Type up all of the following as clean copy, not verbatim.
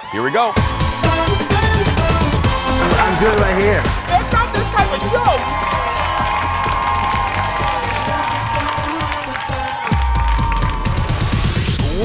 Here we go. I'm good right here. That's not this type of show.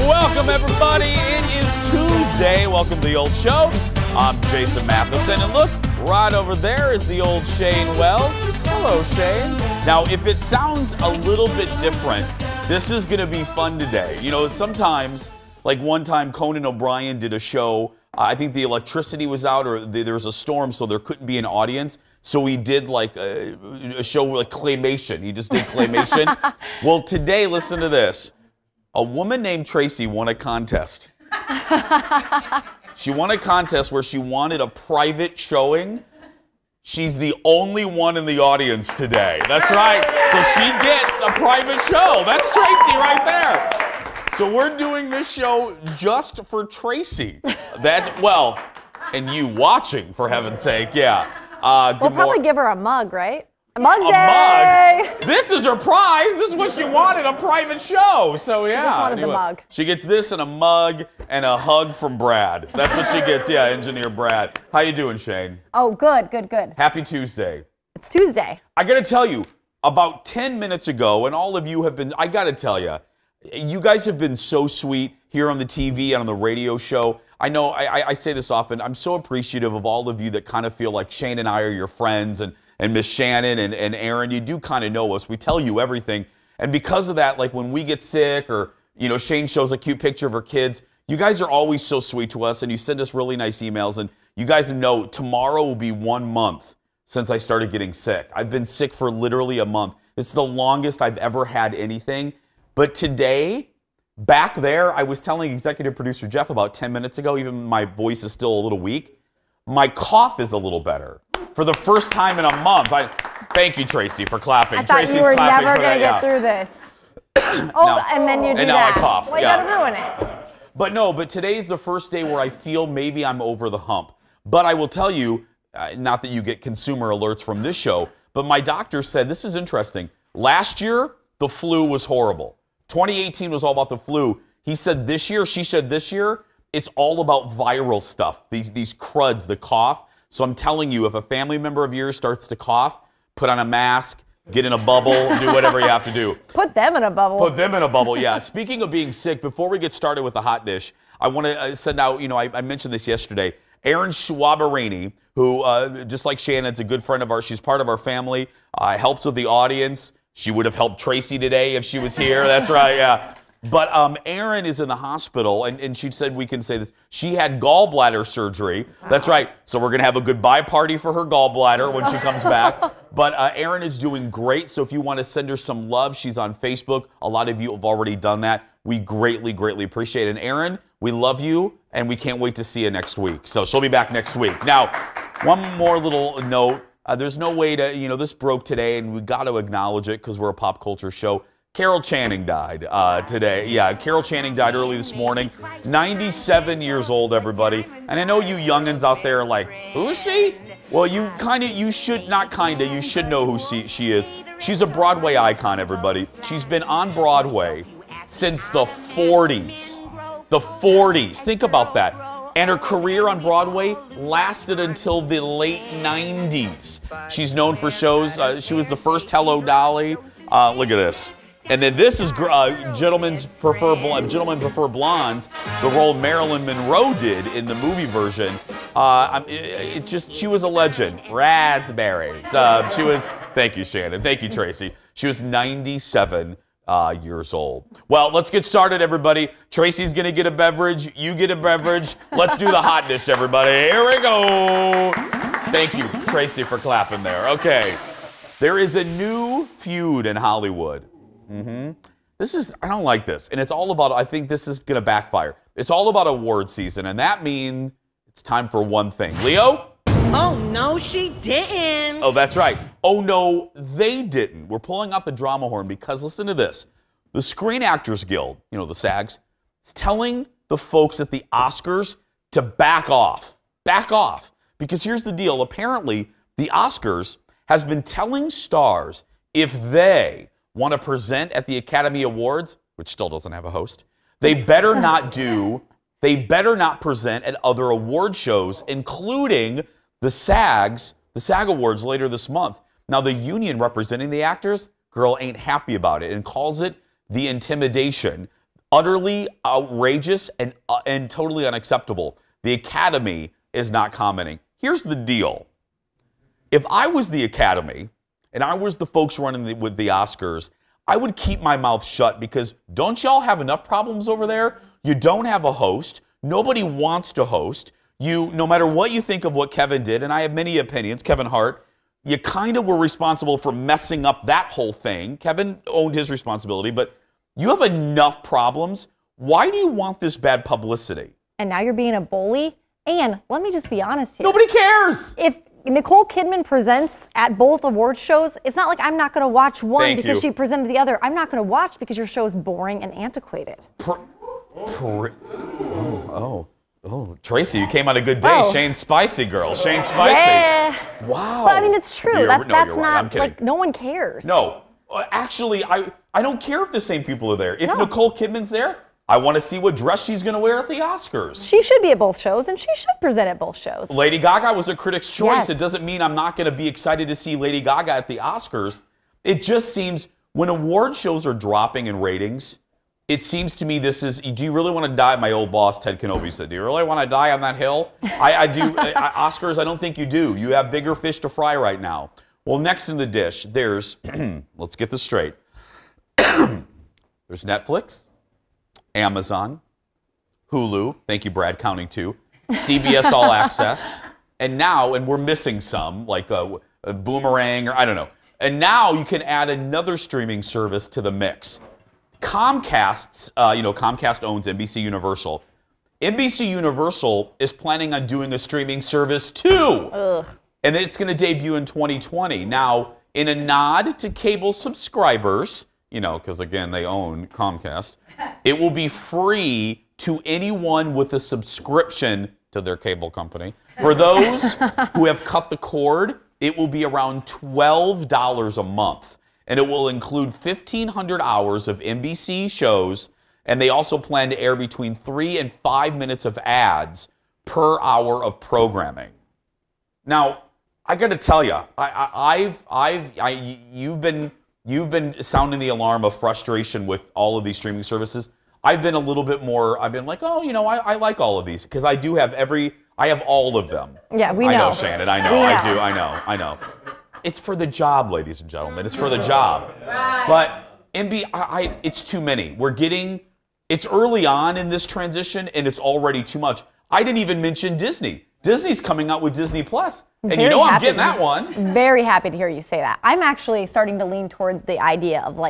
Welcome, everybody. It is Tuesday. Welcome to the old show. I'm Jason Matheson, and look, right over there is the old Shane Wells. Hello, Shane. Now, if it sounds a little bit different, this is going to be fun today. You know, sometimes, like one time Conan O'Brien did a show, I think the electricity was out or there was a storm, so there couldn't be an audience. So he did like a show like claymation. He just did claymation. Well, today, listen to this. A woman named Tracy won a contest. She won a contest where she wanted a private showing. She's the only one in the audience today. That's right. So she gets a private show. That's Tracy right there. So we're doing this show just for Tracy. That's, well, and you watching, for heaven's sake. Yeah. We'll probably give her a mug, right? A mug day! A mug? This is her prize. This is what she wanted, a private show. So, yeah. She just wanted anyway, the mug. She gets this and a mug and a hug from Brad. That's what she gets. Yeah, engineer Brad. How you doing, Shane? Oh, good, good, good. Happy Tuesday. It's Tuesday. I got to tell you, about 10 minutes ago, and all of you have been, I got to tell you, you guys have been so sweet here on the TV and on the radio show. I know I say this often. I'm so appreciative of all of you that kind of feel like Shane and I are your friends, and Miss Shannon and Aaron, you do kind of know us. We tell you everything. And because of that, like when we get sick or, you know, Shane shows a cute picture of her kids, you guys are always so sweet to us and you send us really nice emails. And you guys know tomorrow will be 1 month since I started getting sick. I've been sick for literally a month. It's the longest I've ever had anything. But today, back there, I was telling executive producer Jeff about 10 minutes ago, even my voice is still a little weak. My cough is a little better. For the first time in a month. Thank you, Tracy, for clapping. I thought Tracy's you were clapping never for going to that, get through this. Oh, now, and then you do and now that. I cough. Well, you Yeah. got to ruin it. But today's the first day where I feel maybe I'm over the hump. But I will tell you, not that you get consumer alerts from this show, but my doctor said, this is interesting. Last year, the flu was horrible. 2018 was all about the flu. She said this year, it's all about viral stuff. These cruds, the cough. So I'm telling you, if a family member of yours starts to cough, put on a mask, get in a bubble, do whatever you have to do. Put them in a bubble. Put them in a bubble, yeah. Speaking of being sick, before we get started with the hot dish, I want to send out, you know, I mentioned this yesterday, Erin Schwabarini, who, just like Shannon's a good friend of ours, she's part of our family, helps with the audience. She would have helped Tracy today if she was here. That's right, yeah. But Erin is in the hospital, and she said we can say this. She had gallbladder surgery. That's right. So we're going to have a goodbye party for her gallbladder when she comes back. But Erin is doing great, so if you want to send her some love, she's on Facebook. A lot of you have already done that. We greatly, greatly appreciate it. And Erin, we love you, and we can't wait to see you next week. So she'll be back next week. Now, one more little note. There's no way to, you know, this broke today, and we got to acknowledge it because we're a pop culture show. Carol Channing died today. Yeah, Carol Channing died early this morning. 97 years old, everybody. And I know you youngins out there are like, who is she? Well, you should know who she is. She's a Broadway icon, everybody. She's been on Broadway since the 40s. The 40s. Think about that. And her career on Broadway lasted until the late 90s. She's known for shows. She was the first Hello, Dolly. Look at this. And then this is Gentlemen Prefer Blondes, the role Marilyn Monroe did in the movie version. She was a legend. Raspberries. Thank you, Shannon. Thank you, Tracy. She was 97 years old. Well, let's get started, everybody. Tracy's going to get a beverage. You get a beverage. Let's do the hot dish, everybody. Here we go. Thank you, Tracy, for clapping there. Okay. There is a new feud in Hollywood. I don't like this. And it's all about, I think this is going to backfire. It's all about award season. And that means it's time for one thing. Leo? Oh, no, she didn't. Oh, that's right. Oh, no, they didn't. We're pulling out the drama horn because, listen to this. The Screen Actors Guild, you know, the SAGs, is telling the folks at the Oscars to back off. Back off. Because here's the deal. Apparently, the Oscars has been telling stars if they want to present at the Academy Awards, which still doesn't have a host, they better not do they better not present at other award shows, including the SAG Awards later this month. Now, the union representing the actors, girl, ain't happy about it and calls it the intimidation. Utterly outrageous and totally unacceptable. The Academy is not commenting. Here's the deal. If I was the Academy and I was the folks running with the Oscars, I would keep my mouth shut, because don't y'all have enough problems over there? You don't have a host. Nobody wants to host. No matter what you think of what Kevin did, and I have many opinions, Kevin Hart, you kind of were responsible for messing up that whole thing. Kevin owned his responsibility, but you have enough problems. Why do you want this bad publicity? And now you're being a bully. And let me just be honest here. Nobody cares. If Nicole Kidman presents at both award shows, it's not like I'm not going to watch one because she presented the other. I'm not going to watch because your show is boring and antiquated. Oh, Tracy, you came on a good day. Oh. Shane Spicy, girl. Shane Spicy. Yeah. Wow. But I mean, it's true. That's right. not, like, no one cares. No. Actually, I don't care if the same people are there. If Nicole Kidman's there, I want to see what dress she's going to wear at the Oscars. She should be at both shows, and she should present at both shows. Lady Gaga was a critic's choice. Yes. It doesn't mean I'm not going to be excited to see Lady Gaga at the Oscars. It just seems when award shows are dropping in ratings, it seems to me this is, do you really want to die? My old boss, Ted Kenobi, said, do you really want to die on that hill? I do. Oscars, I don't think you do. You have bigger fish to fry right now. Well, next in the dish, there's, let's get this straight. There's Netflix, Amazon, Hulu, thank you, Brad, counting two, CBS All Access, and now, and we're missing some, like a Boomerang, or I don't know. And now you can add another streaming service to the mix. Comcast owns NBC Universal. NBC Universal is planning on doing a streaming service too. Ugh. And it's going to debut in 2020. Now, in a nod to cable subscribers, because again, they own Comcast, it will be free to anyone with a subscription to their cable company. For those who have cut the cord, it will be around $12 a month. And it will include 1,500 hours of NBC shows, and they also plan to air between 3 and 5 minutes of ads per hour of programming. Now, I got to tell you, you've been sounding the alarm of frustration with all of these streaming services. I've been a little bit more. I've been like, I like all of these because I have all of them. Yeah, we know. I know, Shannon. I know. I do. I know. It's for the job, ladies and gentlemen. It's for the job. Right. But it's too many. It's early on in this transition, and it's already too much. I didn't even mention Disney. Disney's coming out with Disney Plus, and I'm getting that one. Very happy to hear you say that. I'm actually starting to lean toward the idea of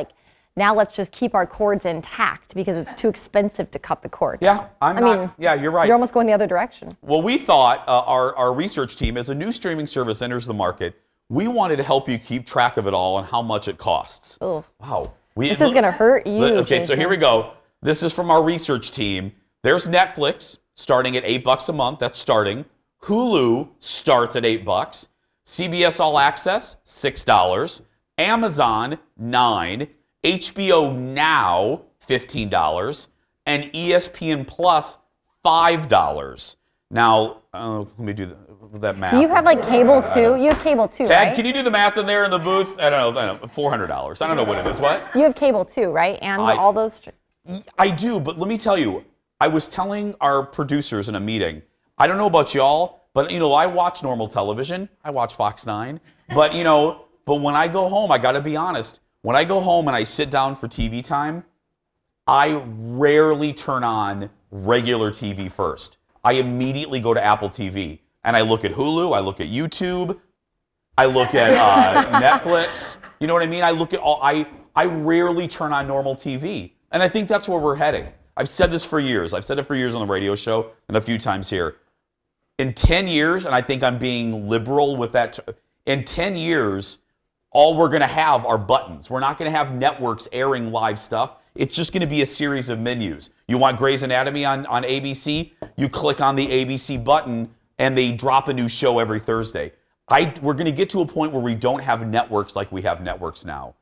now let's just keep our cords intact because it's too expensive to cut the cord. Yeah, you're right. You're almost going the other direction. Well, we thought our research team, as a new streaming service enters the market, we wanted to help you keep track of it all and how much it costs. Oh. Wow. This is going to hurt you. Okay, so here we go. This is from our research team. There's Netflix starting at $8 a month. That's starting. Hulu starts at $8. CBS All Access, $6. Amazon, $9. HBO Now, $15. And ESPN Plus, $5. Now, let me do that math. Do you have cable too? You have cable too, Ted, right? can you do the math in there in the booth? I don't know, $400. I don't know what it is. What? You have cable too, right? And all those. I do, but let me tell you, I was telling our producers in a meeting, I don't know about y'all, but I watch normal television. I watch Fox 9. But but when I go home, I got to be honest, when I go home and I sit down for TV time, I rarely turn on regular TV first. I immediately go to Apple TV and I look at Hulu, I look at YouTube, I look at Netflix. You know what I mean? I look at I rarely turn on normal TV. And I think that's where we're heading. I've said this for years. I've said it for years on the radio show and a few times here. In 10 years, and I think I'm being liberal with that, in 10 years, all we're going to have are buttons. We're not going to have networks airing live stuff. It's just going to be a series of menus. You want Grey's Anatomy on ABC? You click on the ABC button, and they drop a new show every Thursday. We're going to get to a point where we don't have networks like we have networks now.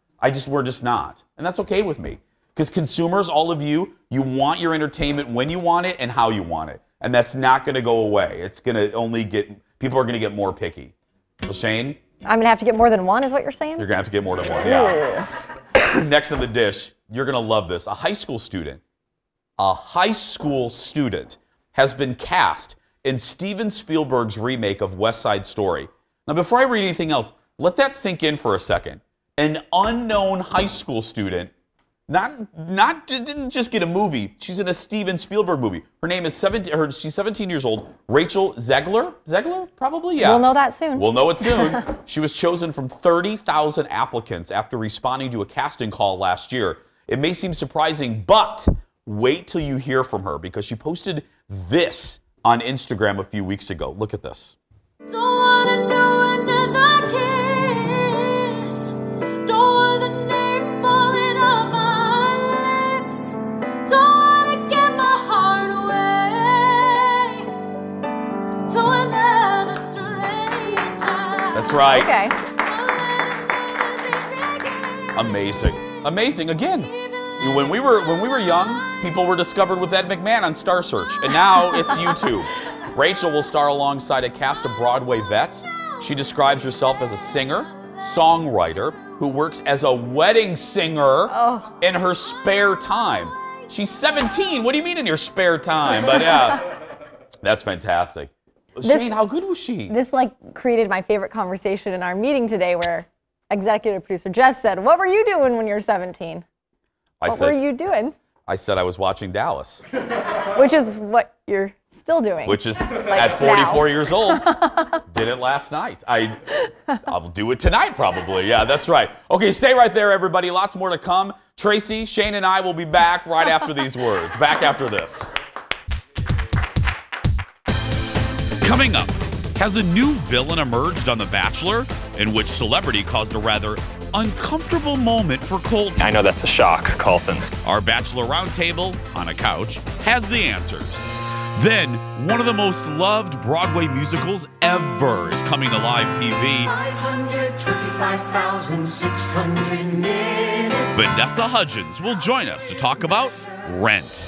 We're just not. And that's okay with me. Because consumers, all of you, you want your entertainment when you want it and how you want it. And that's not going to go away. It's going to only people are going to get more picky. So Shane? I'm going to have to get more than one is what you're saying? You're going to have to get more than one, yeah. Next on the dish, you're going to love this. A high school student has been cast in Steven Spielberg's remake of West Side Story. Now, before I read anything else, let that sink in for a second. An unknown high school student didn't just get a movie. She's in a Steven Spielberg movie. Her name is she's 17 years old. Rachel Zegler? Zegler? Probably, yeah. We'll know that soon. We'll know it soon. She was chosen from 30,000 applicants after responding to a casting call last year. It may seem surprising, but wait till you hear from her because she posted this on Instagram a few weeks ago. Look at this. Don't wanna know another kiss. Don't want the name falling off my lips. Don't wanna give my heart away to another stranger. That's right. Okay. Amazing. Amazing. Again, when we were young, people were discovered with Ed McMahon on Star Search, and now it's YouTube. Rachel will star alongside a cast of Broadway vets. She describes herself as a singer, songwriter, who works as a wedding singer in her spare time. She's 17. What do you mean in your spare time? But yeah, that's fantastic. Shane, how good was she? This created my favorite conversation in our meeting today where executive producer Jeff said, "What were you doing when you were 17? What were you doing?" I said I was watching Dallas. Which is what you're still doing. Which is at 44 years old. Did it last night. I'll do it tonight probably. Yeah, that's right. Okay, stay right there, everybody. Lots more to come. Tracy, Shane, and I will be back right after these words. Back after this. Coming up, has a new villain emerged on The Bachelor in which celebrity caused a rather uncomfortable moment for Colton? I know that's a shock, Colton. Our Bachelor Roundtable, on a couch, has the answers. Then, one of the most loved Broadway musicals ever is coming to live TV. 525,600 minutes. Vanessa Hudgens will join us to talk about Rent.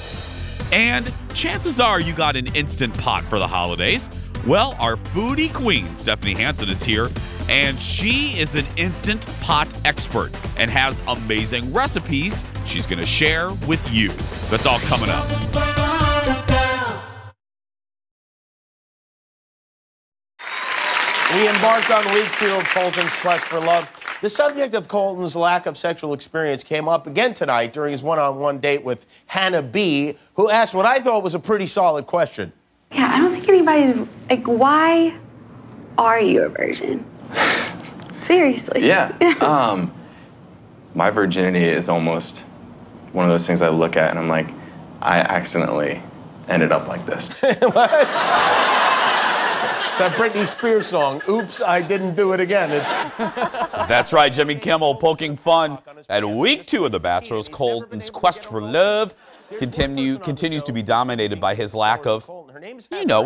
And chances are you got an Instant Pot for the holidays. Well, our foodie queen, Stephanie Hansen, is here, and she is an Instant Pot expert and has amazing recipes she's going to share with you. That's all coming up. We embarked on week 2 of Colton's Quest for Love. The subject of Colton's lack of sexual experience came up again tonight during his one-on-one date with Hannah B., who asked what I thought was a pretty solid question. Yeah, I don't think anybody's like, why are you a virgin? Seriously. Yeah. My virginity is almost one of those things I look at and I'm like, I accidentally ended up like this. What? It's that Britney Spears song, Oops, I Didn't Do It Again. That's right, Jimmy Kimmel poking fun at week 2 of The Bachelor's Colton's Quest for Love continues to be dominated by his lack of,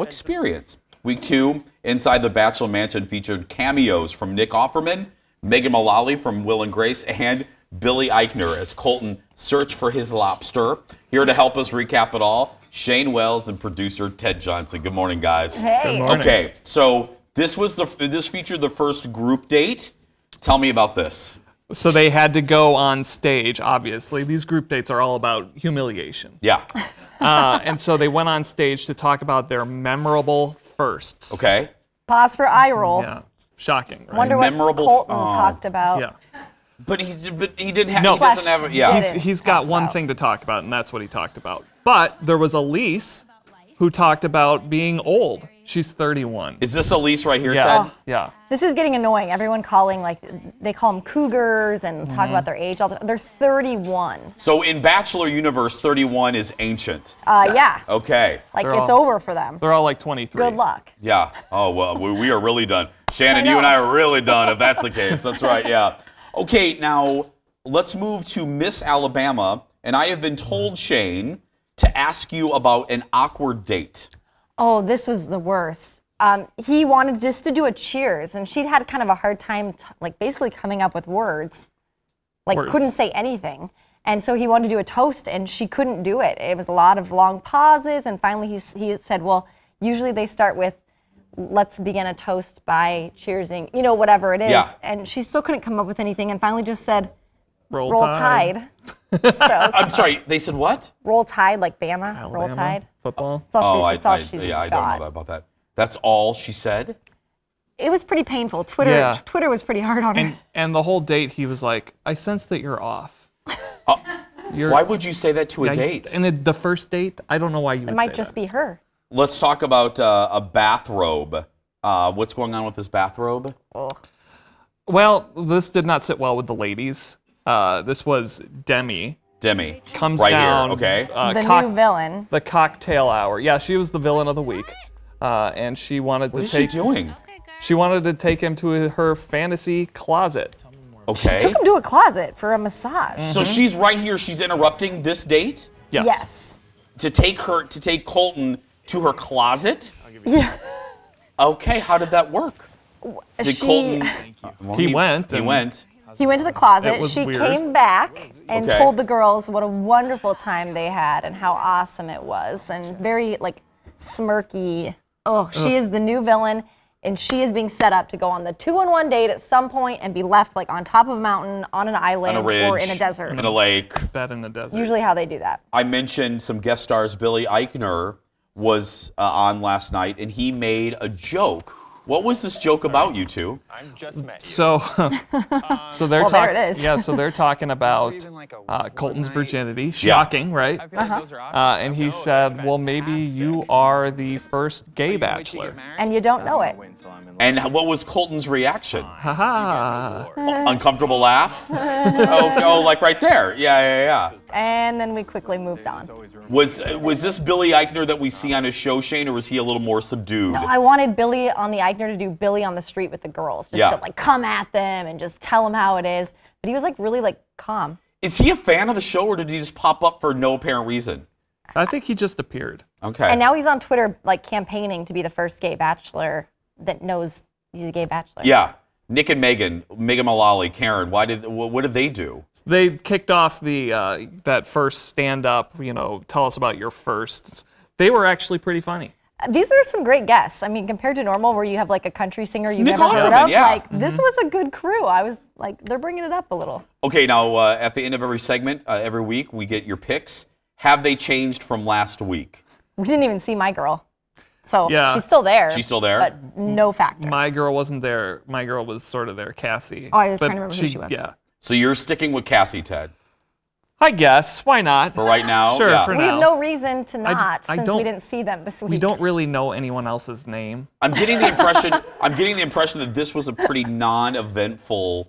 experience. Week 2, inside the Bachelor Mansion featured cameos from Nick Offerman, Megan Mullally from Will and Grace, and Billy Eichner as Colton searched for his lobster. Here to help us recap it all, Shane Wells and producer Ted Johnson. Good morning, guys. Hey. Good morning. Okay, so this featured the first group date. Tell me about this. So they had to go on stage, obviously. These group dates are all about humiliation. Yeah. And so they went on stage to talk about their memorable firsts. Okay. Pause for eye roll. Yeah. Shocking, right? Wonder what Memorable Colton talked about. Yeah. But he didn't have. No. He doesn't have. Yeah. He's got one thing to talk about, and that's what he talked about. But there was Elise who talked about being old. She's 31. Is this Elise right here, Yeah. Ted? Yeah. This is getting annoying. Everyone calling, they call them cougars and talk about their age all the time. They're 31. So in Bachelor universe, 31 is ancient. Yeah. Okay. It's over for them. They're all like 23. Good luck. Yeah. Oh, well, we are really done. Shannon, you and I are really done if that's the case. That's right, yeah. Okay, now let's move to Miss Alabama. And I have been told, Shane, to ask you about an awkward date. Oh, this was the worst. He wanted just to do a cheers, and she'd had kind of a hard time, basically coming up with words. Couldn't say anything. And so he wanted to do a toast, and she couldn't do it. It was a lot of long pauses, and finally he said, well, usually they start with, let's begin a toast by cheersing, you know, whatever it is. Yeah. And she still couldn't come up with anything, and finally just said, Roll Tide. So, I'm sorry, they said what? Roll Tide, like Bama, Alabama, Roll Tide. Football. That's all she's yeah, I got. don't know about that. That's all she said? It was pretty painful. Twitter was pretty hard on her. And the whole date, he was like, I sense that you're off. Why would you say that to a date? And the first date, I don't know why you would It say might just that. be her. Let's talk about a bathrobe. What's going on with this bathrobe? Well, this did not sit well with the ladies. This was Demi. Demi. Comes right down. Here, okay. The new villain. The cocktail hour. Yeah, she was the villain of the week. And she wanted What to is take. she doing? She wanted to take him to her fantasy closet. Okay. Took him to a closet for a massage. So she's right here. She's interrupting this date Yes. Yes. to take Colton to her closet. Yeah. Okay. How did that work? Did Colton? Well, He went He and- went. He went to the closet. It was She weird. came back and Okay. told the girls what a wonderful time they had and how awesome it was, and very like smirky. Oh, she is the new villain, and she is being set up to go on the 2-on-1 date at some point and be left like on top of a mountain, on an island, On a ridge. or in a desert. In a lake. Bed in the desert. Usually how they do that. I mentioned some guest stars. Billy Eichner was on last night, and he made a joke. What was this joke about, you two? So, so they're Well, there talking. it is. Yeah, so they're talking about Colton's virginity. Shocking, right? And he said, "Well, maybe you are the first gay bachelor." And you don't know it. And what was Colton's reaction? Haha. Uncomfortable laugh? oh, like right there. Yeah. And then we quickly moved on. Was this Billy Eichner that we see on his show, Shane, or was he a little more subdued? No, I wanted Billy on the Eichner to do Billy on the street with the girls, just to like come at them and just tell them how it is. But he was like really like calm. Is he a fan of the show, or did he just pop up for no apparent reason? I think he just appeared. Okay. And now he's on Twitter like campaigning to be the first gay bachelor that knows he's a gay bachelor. Yeah. Nick and Megan Mullally, Karen, what did they do? They kicked off the that first stand-up. Tell us about your firsts. They were actually pretty funny. These are some great guests. I mean, compared to normal, where you have like a country singer you've Nick never heard Offerman, of, yeah. like this was a good crew. I was like, they're bringing it up a little. Okay, now at the end of every segment, every week, we get your picks. Have they changed from last week? We didn't even see my girl, so Yeah. she's still there. She's still there? but no factor. My girl wasn't there. My girl was sort of there, Cassie. Oh, I was But trying to remember who she was. Yeah. So you're sticking with Cassie, Ted, I guess. Why not? for right now? Sure, Yeah. for We now. have no reason to I not, since we don't- didn't see them this week. We don't really know anyone else's name. I'm getting the impression that this was a pretty non-eventful.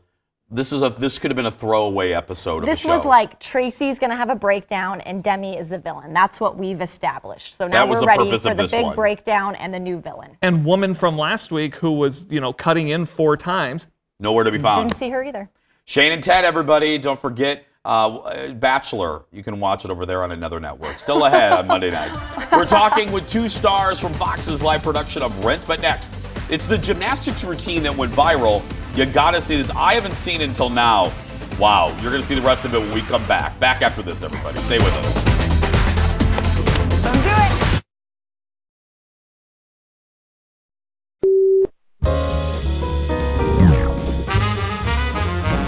This could have been a throwaway episode of the This show. was like Tracy's gonna have a breakdown and Demi is the villain. That's what we've established. So now That was we're the ready purpose for of the this big one. breakdown and the new villain. And woman from last week who was, cutting in 4 times. nowhere to be found. Didn't see her either. Shane and Ted, everybody, don't forget Bachelor. You can watch it over there on another network. Still ahead on Monday night. We're talking with 2 stars from Fox's live production of Rent, but next, it's the gymnastics routine that went viral. You gotta see this. I haven't seen it until now. Wow, you're gonna see the rest of it when we come back. Back after this, everybody. Stay with us. Don't do it.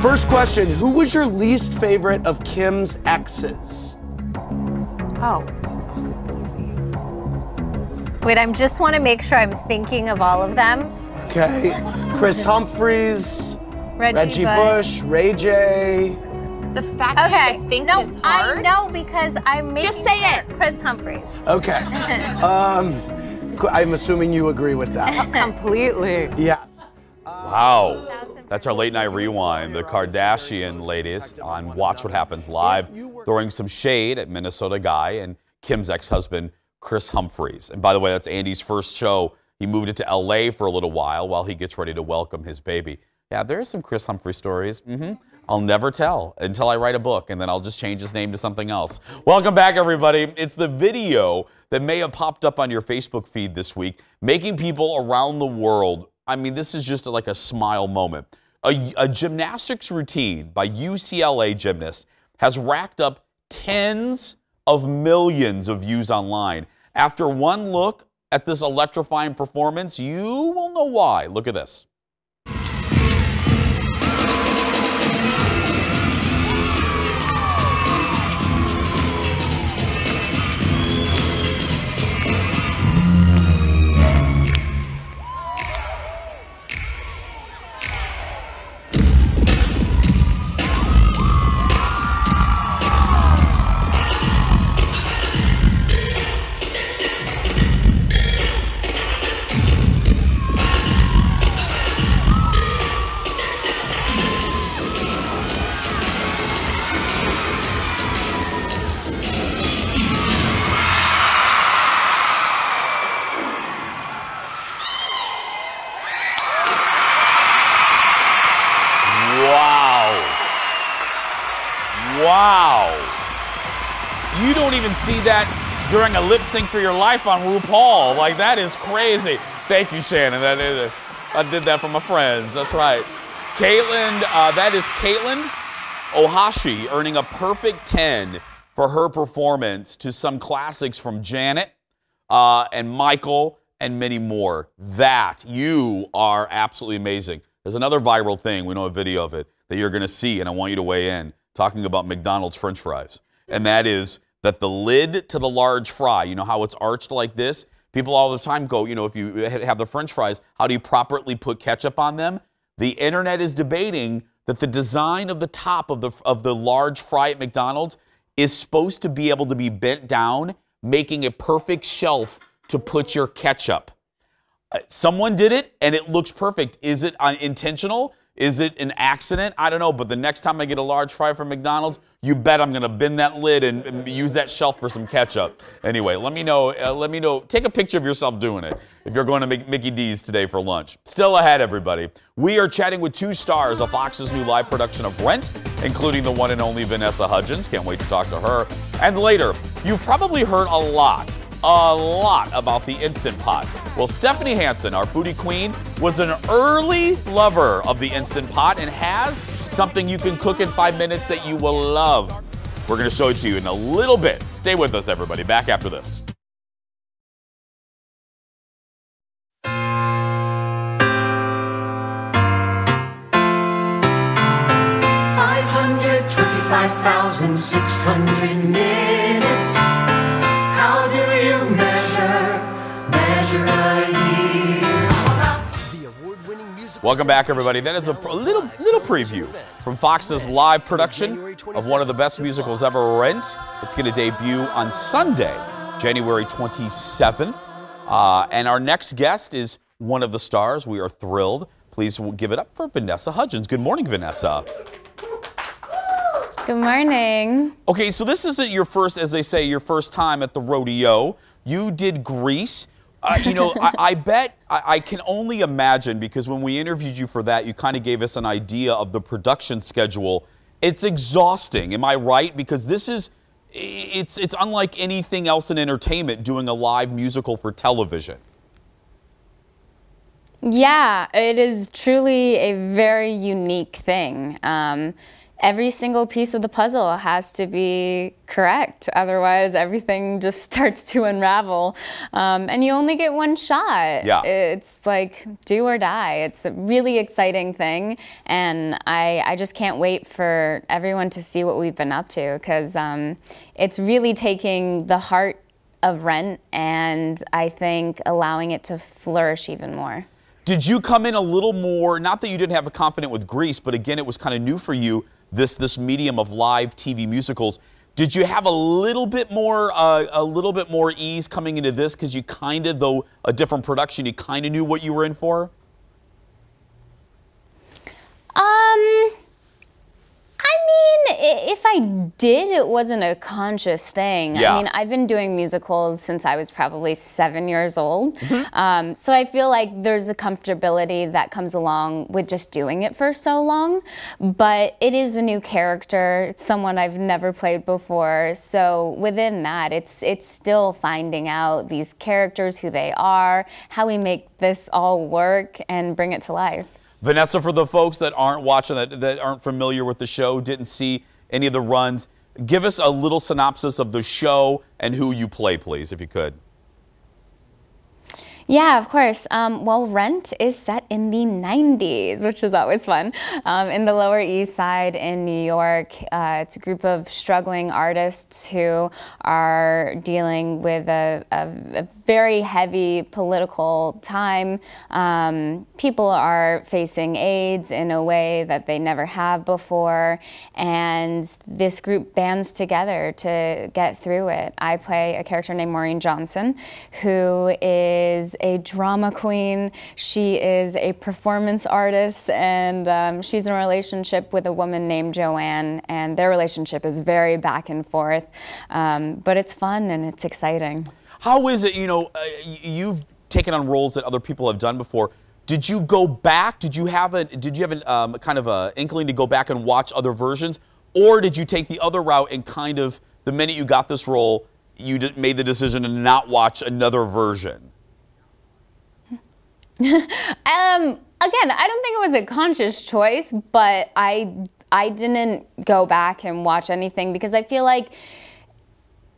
First question, who was your least favorite of Kim's exes? Oh. Wait, I just want to make sure I'm thinking of all of them. Okay, Chris Humphries, Reggie Bush, Ray J. The fact that you think is hard. I know because I'm making Just say it. Chris Humphries. Okay. I'm assuming you agree with that. Completely. Yes. Wow. That's our late night rewind. The Kardashian ladies on Watch What Happens Live throwing some shade at Minnesota guy and Kim's ex-husband, Chris Humphries. And by the way, that's Andy's first show. He moved it to LA for a little while he gets ready to welcome his baby. Yeah, there's some Chris Humphries stories. I'll never tell until I write a book, and then I'll just change his name to something else. Welcome back, everybody. It's the video that may have popped up on your Facebook feed this week, making people around the world, I mean, this is just like a smile moment. A gymnastics routine by UCLA gymnast has racked up tens of millions of views online. After one look at this electrifying performance, you will know why. Look at this. Wow. You don't even see that during a lip sync for your life on RuPaul. Like, that is crazy. Thank you, Shannon. I did that for my friends. That's right. Caitlin, that is Caitlin Ohashi earning a perfect 10 for her performance to some classics from Janet and Michael and many more. That, you are absolutely amazing. There's another viral thing, we know a video of it, that you're going to see, and I want you to weigh in, talking about McDonald's French fries. And that is that the lid to the large fry, you know how it's arched like this? People all the time go, you know, if you have the French fries, how do you properly put ketchup on them? The internet is debating that the design of the top of the large fry at McDonald's is supposed to be able to be bent down, making a perfect shelf to put your ketchup. Someone did it, and it looks perfect. Is it intentional? Is it an accident? I don't know, but the next time I get a large fry from McDonald's, you bet I'm going to bend that lid and use that shelf for some ketchup. Anyway, let me know. Take a picture of yourself doing it if you're going to Mickey D's today for lunch. Still ahead, everybody. We are chatting with two stars of Fox's new live production of Rent, including the one and only Vanessa Hudgens. Can't wait to talk to her. And later, you've probably heard a lot about the Instant Pot. Well, Stephanie Hansen, our foodie queen, was an early lover of the Instant Pot and has something you can cook in 5 minutes that you will love. We're going to show it to you in a little bit. Stay with us, everybody. Back after this. $525,600 minutes. How do you measure a year? The award-winning musical. Welcome back, everybody. That is a little preview from Fox's live production of one of the best musicals ever, Rent. It's going to debut on Sunday, January 27th. And our next guest is one of the stars. We are thrilled. Please give it up for Vanessa Hudgens. Good morning, Vanessa. Good morning. Okay, so this isn't your first, as they say, your first time at the rodeo. You did Grease. You know, I bet, I can only imagine, because when we interviewed you for that, you kind of gave us an idea of the production schedule. It's exhausting, am I right? Because this is, it's unlike anything else in entertainment, doing a live musical for television. Yeah, it is truly a very unique thing. Every single piece of the puzzle has to be correct. Otherwise, everything just starts to unravel. And you only get one shot. Yeah. It's like do or die. It's a really exciting thing. And I just can't wait for everyone to see what we've been up to, because it's really taking the heart of Rent and I think allowing it to flourish even more. Did you come in a little more, not that you didn't have a confidence with Grease, but again, it was kind of new for you, this medium of live TV musicals. Did you have a little bit more ease coming into this, because you kind of, though a different production, you kind of knew what you were in for? I mean, if I did, it wasn't a conscious thing. Yeah. I mean, I've been doing musicals since I was probably 7 years old. Mm-hmm. So I feel like there's a comfortability that comes along with just doing it for so long. But it is a new character. It's someone I've never played before. So within that, it's still finding out these characters, who they are, how we make this all work and bring it to life. Vanessa, for the folks that aren't watching, that aren't familiar with the show, didn't see any of the runs. Give us a little synopsis of the show and who you play, please, if you could. Yeah, of course. Well, Rent is set in the 90s, which is always fun. In the Lower East Side in New York, it's a group of struggling artists who are dealing with a very heavy political time. People are facing AIDS in a way that they never have before, and this group bands together to get through it. I play a character named Maureen Johnson, who is a drama queen. She is a performance artist, and she's in a relationship with a woman named Joanne, and their relationship is very back and forth, but it's fun and it's exciting. How is it, you've taken on roles that other people have done before. Did you go back? Did you have a kind of a inkling to go back and watch other versions? Or did you take the other route and kind of, the minute you got this role, you made the decision to not watch another version? Again, I don't think it was a conscious choice, but I didn't go back and watch anything because I feel like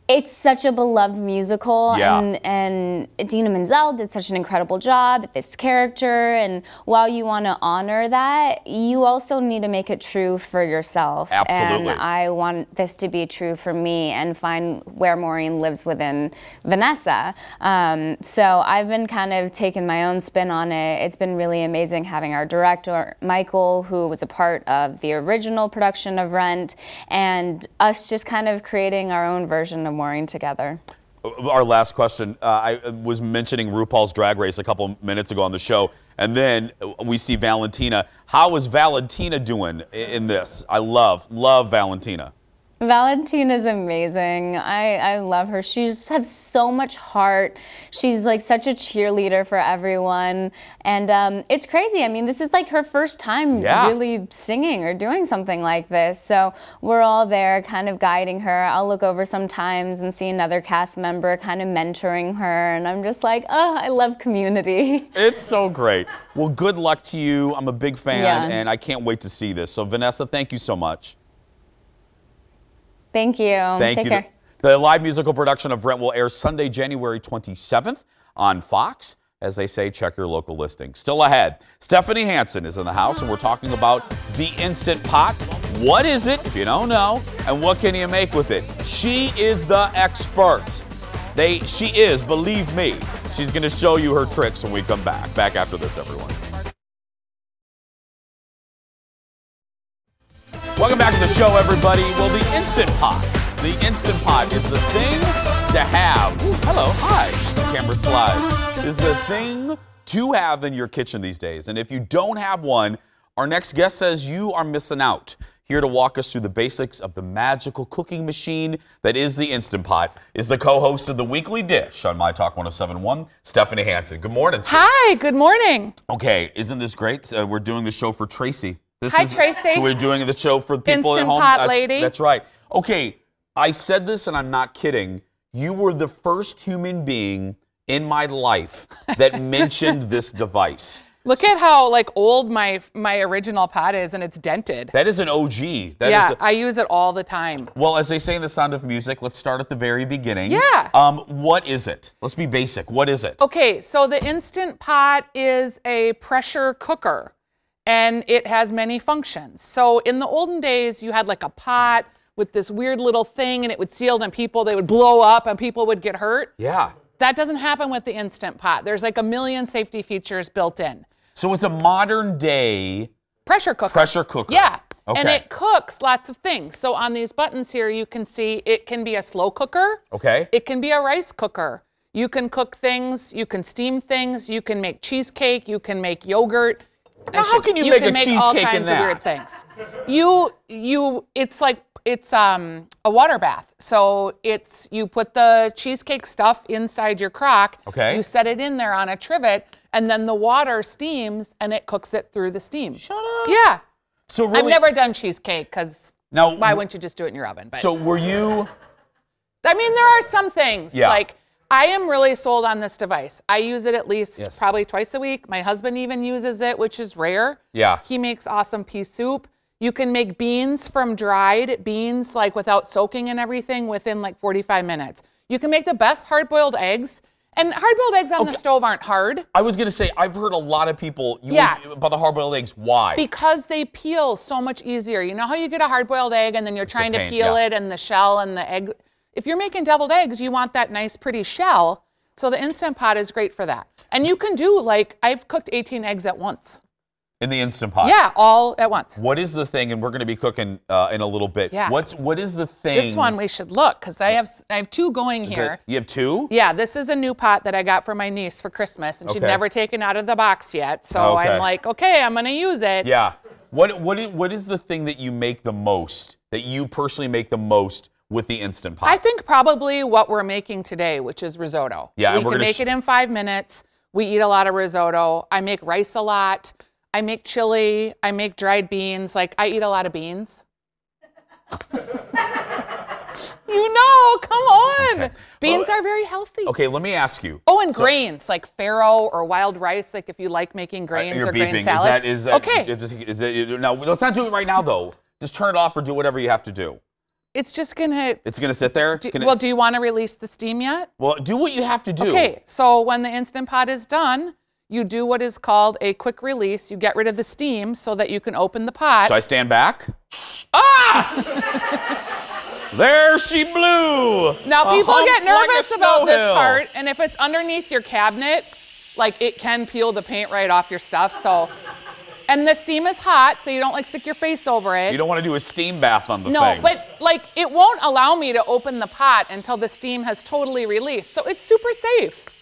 it's such a beloved musical, and Idina Menzel did such an incredible job at this character, and while you want to honor that, you also need to make it true for yourself. Absolutely. And I want this to be true for me and find where Maureen lives within Vanessa. So I've been kind of taking my own spin on it. It's been really amazing having our director, Michael, who was a part of the original production of Rent, and us just kind of creating our own version of Maureen together. Our last question, I was mentioning RuPaul's Drag Race a couple minutes ago on the show, and then we see Valentina. How is Valentina doing in this? I love Valentina. Valentina's amazing. I love her. She just has so much heart. She's like such a cheerleader for everyone. And it's crazy. I mean, this is like her first time really singing or doing something like this. So we're all there kind of guiding her. I'll look over sometimes and see another cast member kind of mentoring her. And I'm just like, oh, I love community. It's so great. Well, good luck to you. I'm a big fan, and I can't wait to see this. So Vanessa, thank you so much. Thank you. Thank Take you. care. The live musical production of Rent will air Sunday, January 27th on Fox. As they say, check your local listing. Still ahead, Stephanie Hansen is in the house, and we're talking about the Instant Pot. What is it, if you don't know, and what can you make with it? She is the expert. She is, believe me. She's going to show you her tricks when we come back. Back after this, everyone. Welcome back to the show, everybody. Well, the Instant Pot. The Instant Pot is the thing to have. Ooh, hello, hi. The camera slides. Is the thing to have in your kitchen these days. And if you don't have one, our next guest says you are missing out. Here to walk us through the basics of the magical cooking machine that is the Instant Pot is the co-host of The Weekly Dish on My Talk 107.1, Stephanie Hansen. Good morning, sir. Hi, good morning. Okay, isn't this great? We're doing the show for Tracy. Tracy. So we're doing the show for people Instant at home. Pot lady. That's right. Okay, I said this and I'm not kidding. You were the first human being in my life that mentioned this device. Look at how old my original pot is, and it's dented. That is an OG. I use it all the time. Well, as they say in The Sound of Music, let's start at the very beginning. Yeah. What is it? Let's be basic. What is it? Okay, so the Instant Pot is a pressure cooker, and it has many functions. So in the olden days, you had like a pot with this weird little thing, and it would seal, and they would blow up, and people would get hurt. Yeah. That doesn't happen with the Instant Pot. There's like a million safety features built in. So it's a modern day pressure cooker. Pressure cooker. Yeah. Okay. And it cooks lots of things. So on these buttons here, you can see it can be a slow cooker. Okay. It can be a rice cooker. You can cook things. You can steam things. You can make cheesecake. You can make yogurt. Now, how can you make a cheesecake all in kinds that? of weird things. It's a water bath. So you put the cheesecake stuff inside your crock. Okay. You set it in there on a trivet, and then the water steams, and it cooks it through the steam. Shut up. Yeah. So really, I've never done cheesecake because why wouldn't you just do it in your oven? But, so were you? I mean, there are some things. Yeah. Like, I am really sold on this device. I use it at least probably twice a week. My husband even uses it, which is rare. Yeah. He makes awesome pea soup. You can make beans from dried beans, like without soaking and everything, within like 45 minutes. You can make the best hard-boiled eggs. And hard-boiled eggs on the stove aren't hard. I was going to say, I've heard a lot of people about the hard-boiled eggs. Why? Because they peel so much easier. You know how you get a hard-boiled egg and then you're trying to peel it and the shell and the egg? If you're making deviled eggs, you want that nice, pretty shell. So the Instant Pot is great for that. And you can do, like, I've cooked 18 eggs at once. In the Instant Pot? Yeah, all at once. What is the thing, and we're going to be cooking in a little bit. Yeah. What is the thing? This one we should look, because I have two going here. You have two? Yeah, this is a new pot that I got for my niece for Christmas, and she'd never taken out of the box yet. So I'm like, okay, I'm going to use it. Yeah. What is the thing that you make the most, that you personally make the most with the Instant Pot? I think probably what we're making today, which is risotto. Yeah, we can make it in 5 minutes. We eat a lot of risotto. I make rice a lot. I make chili. I make dried beans. Like, I eat a lot of beans. You know, come on. Okay. Beans are very healthy. Okay, let me ask you. Oh, and grains, like farro or wild rice, like if you like making grains or grain salads. Is that, okay. Now, let's not do it right now, though. Just turn it off or do whatever you have to do. It's just gonna... It's gonna sit there? Do you want to release the steam yet? Well, do what you have to do. Okay, so when the Instant Pot is done, you do what is called a quick release. You get rid of the steam so that you can open the pot. So I stand back. Ah! There she blew. Now people get nervous about this hill. part, and if it's underneath your cabinet, like it can peel the paint right off your stuff. So, and the steam is hot, so you don't like stick your face over it. You don't want to do a steam bath on the thing. No, but like it won't allow me to open the pot until the steam has totally released. So it's super safe.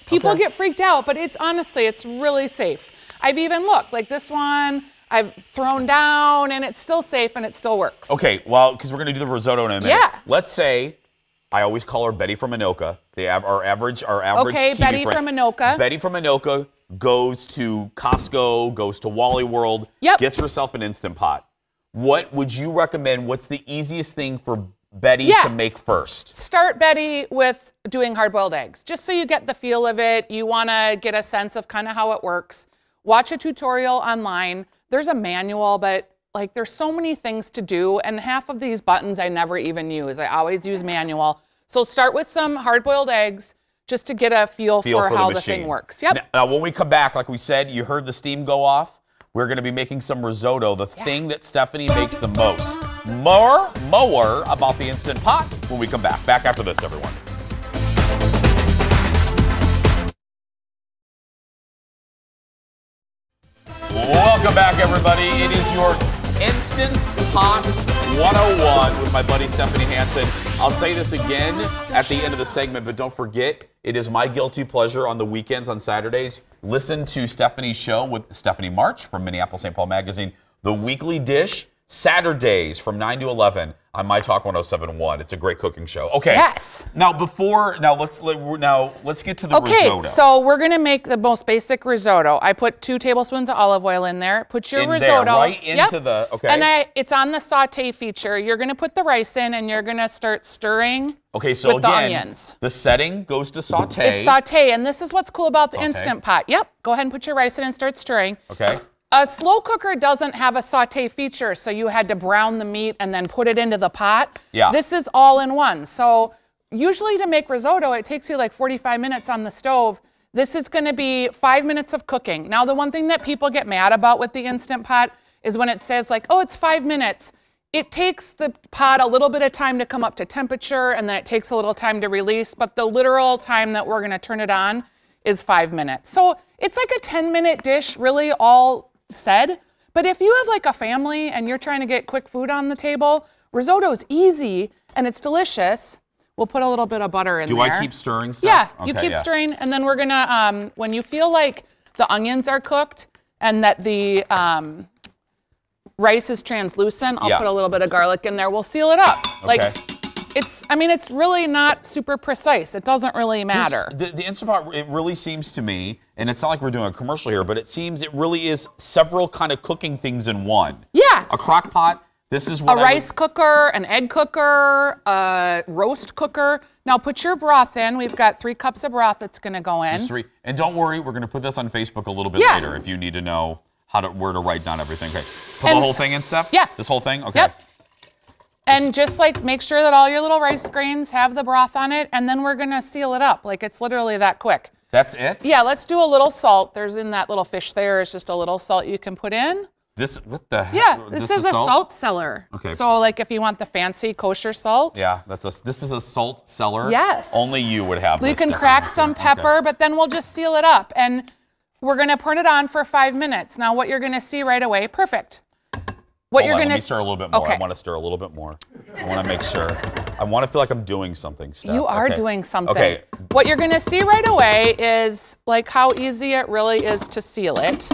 People get freaked out, but it's honestly, it's really safe. I've even looked, like this one, I've thrown down and it's still safe and it still works. Okay, well, because we're going to do the risotto in a minute. Yeah. Let's say, I always call her Betty from Anoka, our average okay, TV Betty friend. from Anoka. Betty from Anoka goes to Costco, goes to Wally World, gets herself an Instant Pot. What would you recommend? What's the easiest thing for Betty to make first? Start Betty with doing hard-boiled eggs, just so you get the feel of it. You want to get a sense of kind of how it works. Watch a tutorial online. There's a manual, but like there's so many things to do, and half of these buttons I never even use. I always use manual. So start with some hard-boiled eggs just to get a feel for how the thing works. Yep. Now, when we come back, like we said, you heard the steam go off. We're going to be making some risotto, the thing that Stephanie makes the most. More about the Instant Pot when we come back. Back after this, everyone. Welcome back, everybody. It is your Instant Pot 101 with my buddy Stephanie Hansen. I'll say this again at the end of the segment, but don't forget, it is my guilty pleasure on the weekends, on Saturdays. Listen to Stephanie's show with Stephanie March from Minneapolis St. Paul Magazine, The Weekly Dish, Saturdays from 9 to 11 on My Talk 107.1. It's a great cooking show. Okay. Yes. Now let's get to the risotto. Okay, so we're gonna make the most basic risotto. I put 2 tablespoons of olive oil in there. Put your risotto right into the and it's on the saute feature. You're gonna put the rice in, and you're gonna start stirring. Okay, so with the again, onions. The setting goes to saute. It's saute, and this is what's cool about the Instant Pot. Yep. Go ahead and put your rice in and start stirring. Okay. A slow cooker doesn't have a saute feature, so you had to brown the meat and then put it into the pot. Yeah. This is all in one. So usually to make risotto, it takes you like 45 minutes on the stove. This is going to be 5 minutes of cooking. Now, the one thing that people get mad about with the Instant Pot is when it says like, oh, it's 5 minutes. It takes the pot a little bit of time to come up to temperature, and then it takes a little time to release, but the literal time that we're going to turn it on is 5 minutes. So it's like a 10-minute dish, really, all said. But if you have like a family and you're trying to get quick food on the table, risotto is easy and it's delicious. We'll put a little bit of butter in there. Do I keep stirring stuff? Yeah, you keep stirring, and then we're gonna, when you feel like the onions are cooked and that the rice is translucent, I'll put a little bit of garlic in there. We'll seal it up. Okay. Like, it's really not super precise. It doesn't really matter. The Instant Pot, it really seems to me, and it's not like we're doing a commercial here, but it seems it really is several kind of cooking things in one. Yeah. A crock pot. This is what a rice cooker, an egg cooker, a roast cooker. Now put your broth in. We've got 3 cups of broth that's going to go in. And don't worry, we're going to put this on Facebook a little bit later if you need to know where to write down everything. Okay. Put the whole thing in, Steph? Yeah. This whole thing? Okay. Yep. And just like make sure that all your little rice grains have the broth on it, and then we're gonna seal it up. Like it's literally that quick. That's it? Yeah, let's do a little salt. There's in that little fish there is just a little salt you can put in. What the heck? Yeah, this is a salt cellar. Okay. So like if you want the fancy kosher salt. Yeah, this is a salt cellar. Yes. Only you would have We this. can crack some pepper, but then we'll just seal it up. And we're gonna put it on for 5 minutes. Now what you're gonna see right away, perfect. What you're Let gonna me stir a little bit more. Okay. I want to stir a little bit more. I want to make sure. I want to feel like I'm doing something, Steph. You are Okay. doing something. Okay. What you're gonna see right away is like how easy it really is to seal it.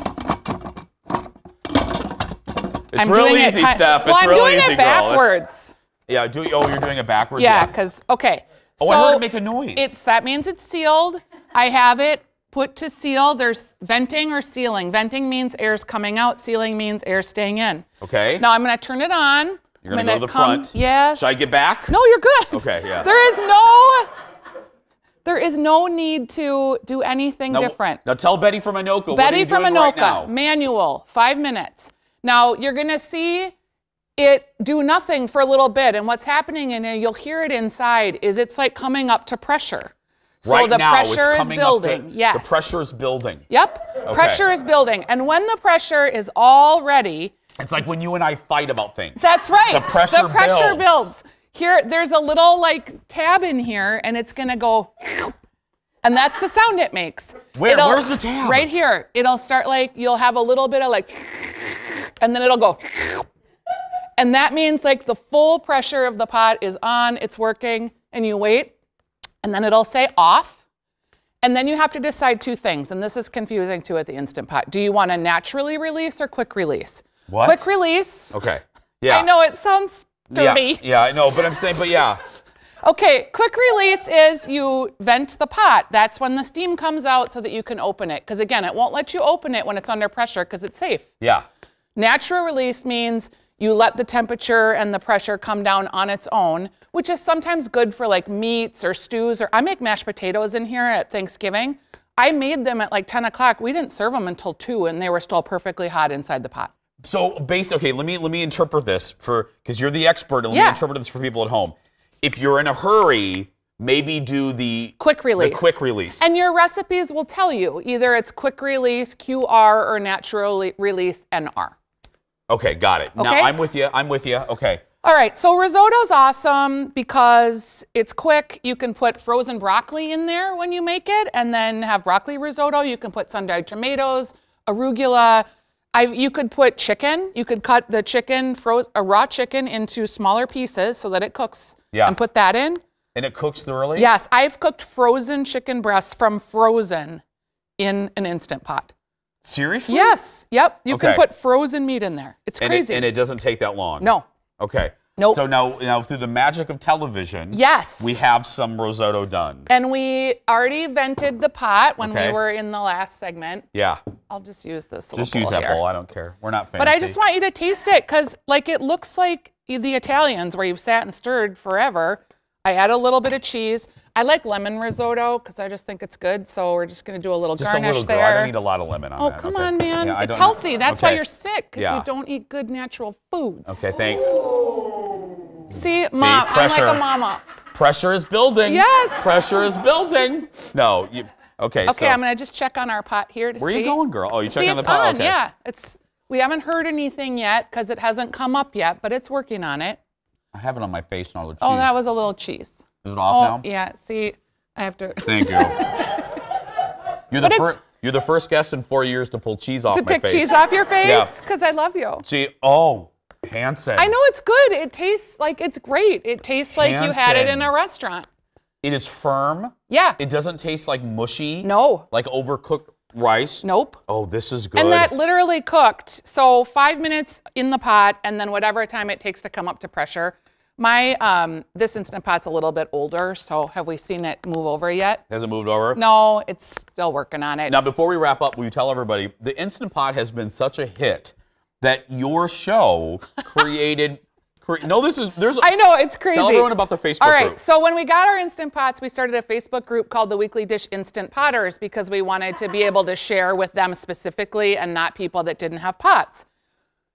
It's real easy, Steph. Well, it's real I'm doing easy, it girl. backwards. Yeah, you're doing it backwards? Yeah, because, okay. Oh, so I heard it make a noise. That means it's sealed. I have it put to seal. There's venting or sealing. Venting means air's coming out. Sealing means air's staying in. Okay. Now I'm gonna turn it on. You're gonna go to the front. Yes. Should I get back? No, you're good. Okay, yeah. There is no need to do anything different. Now tell Betty from Anoka. Betty what are from you doing Anoka, right now? manual, 5 minutes. Now you're gonna see it do nothing for a little bit, and what's happening, and you'll hear it inside, is it's like coming up to pressure. So Right the now, pressure it's is coming building. up to, Yes. The pressure is building. Yep. Okay. Pressure is building, and when the pressure is all ready, It's like when you and I fight about things. that's right. The pressure builds. Here, there's a little like tab in here, and it's gonna go. And that's the sound it makes. Where's the tab? Right here. It'll start like, you'll have a little bit of like, and then it'll go. And that means like the full pressure of the pot is on, it's working, and you wait, and then it'll say off. And then you have to decide 2 things, and this is confusing too at the Instant Pot. Do you want to naturally release or quick release? What? Quick release. Okay. Yeah. I know it sounds dirty. Yeah, I know, but I'm saying, but yeah. Okay, quick release is you vent the pot. That's when the steam comes out so that you can open it. Because again, it won't let you open it when it's under pressure because it's safe. Yeah. Natural release means you let the temperature and the pressure come down on its own, which is sometimes good for like meats or stews. Or I make mashed potatoes in here at Thanksgiving. I made them at like 10 o'clock. We didn't serve them until 2 and they were still perfectly hot inside the pot. So okay, let me interpret this because you're the expert, and let me interpret this for people at home. If you're in a hurry, maybe do the quick release. The quick release. And your recipes will tell you either it's quick release, QR, or natural release, NR. Okay, got it. Okay? Now I'm with you. Okay. All right, so risotto's awesome because it's quick. You can put frozen broccoli in there when you make it and then have broccoli risotto. You can put sun-dried tomatoes, arugula. You could put chicken. You could cut the chicken, a raw chicken into smaller pieces so that it cooks and put that in. And it cooks thoroughly? Yes, I've cooked frozen chicken breasts from frozen in an Instant Pot. Seriously? Yes, yep. You can put frozen meat in there. It's crazy. And it doesn't take that long? No. Okay. Nope. So now through the magic of television, yes, we have some risotto done. And we already vented the pot when we were in the last segment. Yeah. I'll just use this little Just use that bowl. I don't care. We're not fancy. But I just want you to taste it because like it looks like the Italians where you've sat and stirred forever. I add a little bit of cheese. I like lemon risotto because I just think it's good. So we're just going to do a little garnish there. I don't need a lot of lemon on that. Oh, come on, man. Yeah, it's healthy. That's why you're sick because Yeah. you don't eat good natural foods. Okay, thank See, Mom, pressure. I'm like a mama. Pressure is building. Yes. Pressure is building. No, okay. Okay, I'm going to just check on our pot here to see. Where are you going, girl? Oh, you checking on the it's pot? on, Okay. yeah. We haven't heard anything yet because it hasn't come up yet, but it's working on it. I have it on my face and all the cheese. Oh, that was a little cheese. Is it off now? Yeah, see, I have to. Thank you. You're the first guest in 4 years to pull cheese off my face. To pick cheese off your face? Yeah. Because I love you. See, Hanson. I know it's good. It tastes like it's great. It tastes like you had it in a restaurant. It is firm. Yeah. It doesn't taste like mushy. No. Like overcooked rice. Nope. Oh, this is good. And that literally cooked. So 5 minutes in the pot and then whatever time it takes to come up to pressure. This Instant Pot's a little bit older, so have we seen it move over yet? Has it moved over? No, it's still working on it. Now, before we wrap up, will you tell everybody, the Instant Pot has been such a hit that your show created No, there's. I know, it's crazy. Tell everyone about the Facebook All right, group. so when we got our Instant Pots, we started a Facebook group called the Weekly Dish Instant Potters because we wanted to be able to share with them specifically and not people that didn't have pots.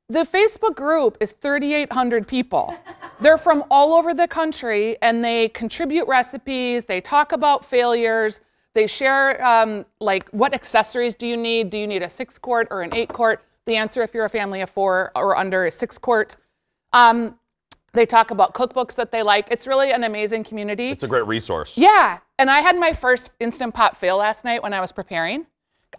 The Facebook group is 3,800 people. They're from all over the country, and they contribute recipes, they talk about failures, they share, like, what accessories do you need? Do you need a 6-quart or an 8-quart? The answer, if you're a family of 4 or under, is 6-quart. They talk about cookbooks that they like. It's really an amazing community. It's a great resource. Yeah, and I had my first Instant Pot fail last night when I was preparing.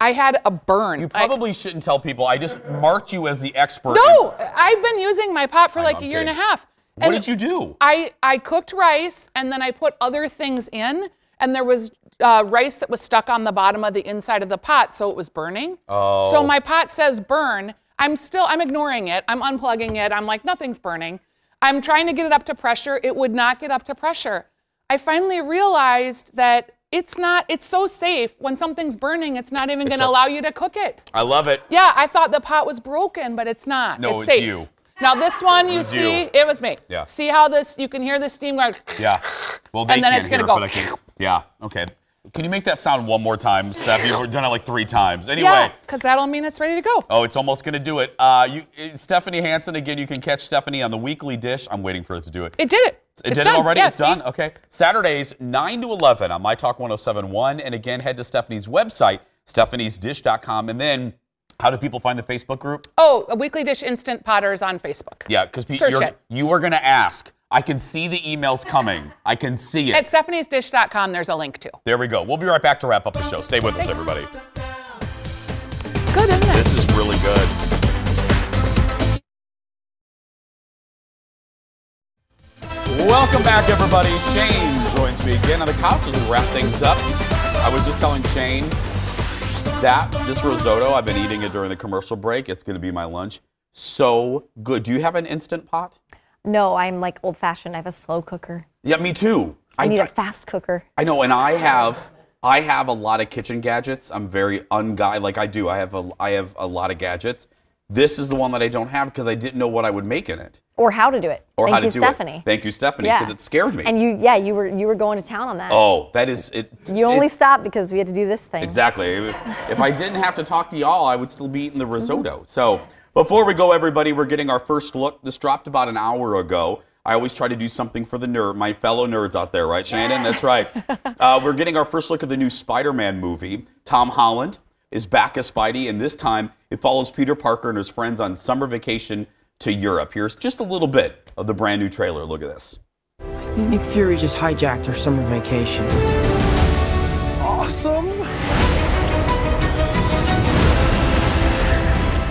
I had a burn. You probably shouldn't tell people. I just marked you as the expert. No, I've been using my pot for like a year and a half. What did you do? I cooked rice and then I put other things in, and there was rice that was stuck on the bottom of the inside of the pot, so it was burning. Oh. So my pot says burn. I'm ignoring it. I'm unplugging it. I'm like, nothing's burning. I'm trying to get it up to pressure. It would not get up to pressure. I finally realized that it's so safe. When something's burning, it's not even gonna allow you to cook it. I love it. Yeah, I thought the pot was broken, but it's not. No, it's it's safe. you. Now this one, you see, it was me. Yeah. See how you can hear the steam going. Yeah. Well, they And then can't it's gonna hear go. it, but I can. Yeah. Okay. Can you make that sound one more time, Steph? You've done it like 3 times. Anyway. Yeah, because that'll mean it's ready to go. Oh, it's almost going to do it. Stephanie Hansen, again, you can catch Stephanie on the Weekly Dish. I'm waiting for it to do it. It did it. It did it already? Yeah, it's done? Okay. Saturdays, 9 to 11 on My Talk 107.1. And again, head to Stephanie's website, stephaniesdish.com. And then, how do people find the Facebook group? Oh, a Weekly Dish Instant Potters on Facebook. Yeah, because it. you were going to ask. I can see the emails coming. I can see it. At stephaniesdish.com, there's a link to. There we go. We'll be right back to wrap up the show. Stay with us, everybody. It's good, isn't it? This is really good. Welcome back, everybody. Shane joins me again on the couch as we wrap things up. I was just telling Shane that this risotto, I've been eating it during the commercial break. It's going to be my lunch. So good. Do you have an Instant Pot? No, I'm like old-fashioned. I have a slow cooker. Yeah, me too. I need a fast cooker. I know, and I have a lot of kitchen gadgets. I'm very unguy. Like I do. I have a lot of gadgets. This is the one that I don't have because I didn't know what I would make in it. Or how to do it. Or how to do Stephanie. it. Thank you, Stephanie, because it scared me. And you were going to town on that. Oh, that is it. You only stopped because we had to do this thing. Exactly. If I didn't have to talk to y'all, I would still be eating the risotto. So before we go, everybody, we're getting our first look. This dropped about an hour ago. I always try to do something for my fellow nerds out there, right, Shannon? That's right. We're getting our first look at the new Spider-Man movie. Tom Holland is back as Spidey, and this time it follows Peter Parker and his friends on summer vacation to Europe. Here's just a little bit of the brand new trailer. Look at this. Nick Fury just hijacked our summer vacation. Awesome!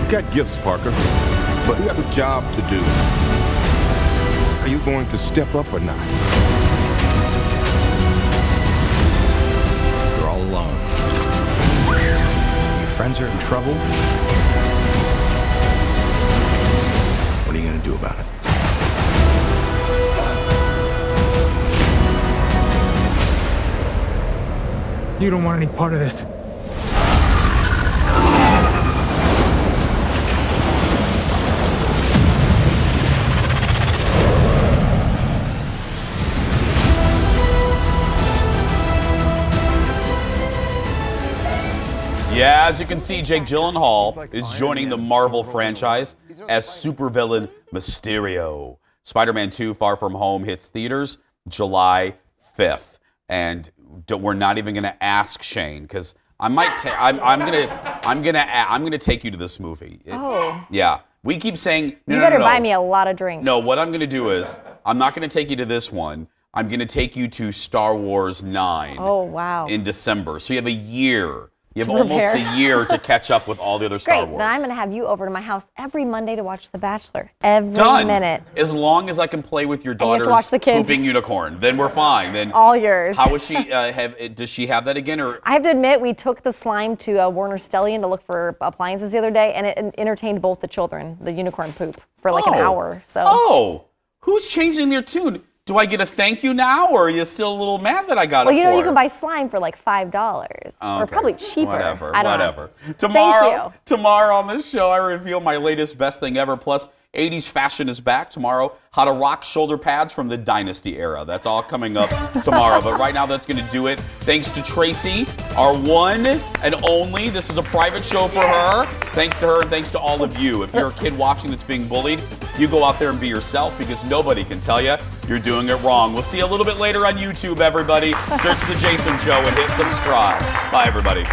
You got gifts, Parker, but you have a job to do. Are you going to step up or not? You're all alone. Your friends are in trouble. What are you going to do about it? You don't want any part of this. Yeah, as you can see, Jake Gyllenhaal is joining the Marvel franchise as supervillain Mysterio. Spider-Man 2: Far From Home hits theaters July 5th, and we're not even going to ask Shane because I'm gonna take you to this movie. Yeah, we keep saying no. You better buy me a lot of drinks. No, what I'm going to do is I'm not going to take you to this one. I'm going to take you to Star Wars 9. Oh wow! In December, so you have a year. You have almost a year to catch up with all the other Star Wars. Great, then I'm going to have you over to my house every Monday to watch The Bachelor. Every minute. As long as I can play with your daughter's pooping unicorn, then we're fine. Then all yours. How is she? Does she have that again? Or I have to admit, we took the slime to Warner Stellian to look for appliances the other day, and it entertained both the children, the unicorn poop, for like an hour. So. Who's changing their tune? Do I get a thank you now, or are you still a little mad that I got it Well, you know, for you can buy slime for like $5, or probably cheaper. Whatever. I don't know. Tomorrow on the show, I reveal my latest best thing ever. Plus, 80s fashion is back. Tomorrow, how to rock shoulder pads from the Dynasty era. That's all coming up tomorrow. But right now, that's going to do it. Thanks to Tracy, our one and only. This is a private show for her. Thanks to her and thanks to all of you. If you're a kid watching that's being bullied, you go out there and be yourself because nobody can tell you you're doing it wrong. We'll see you a little bit later on YouTube, everybody. Search The Jason Show and hit subscribe. Bye, everybody.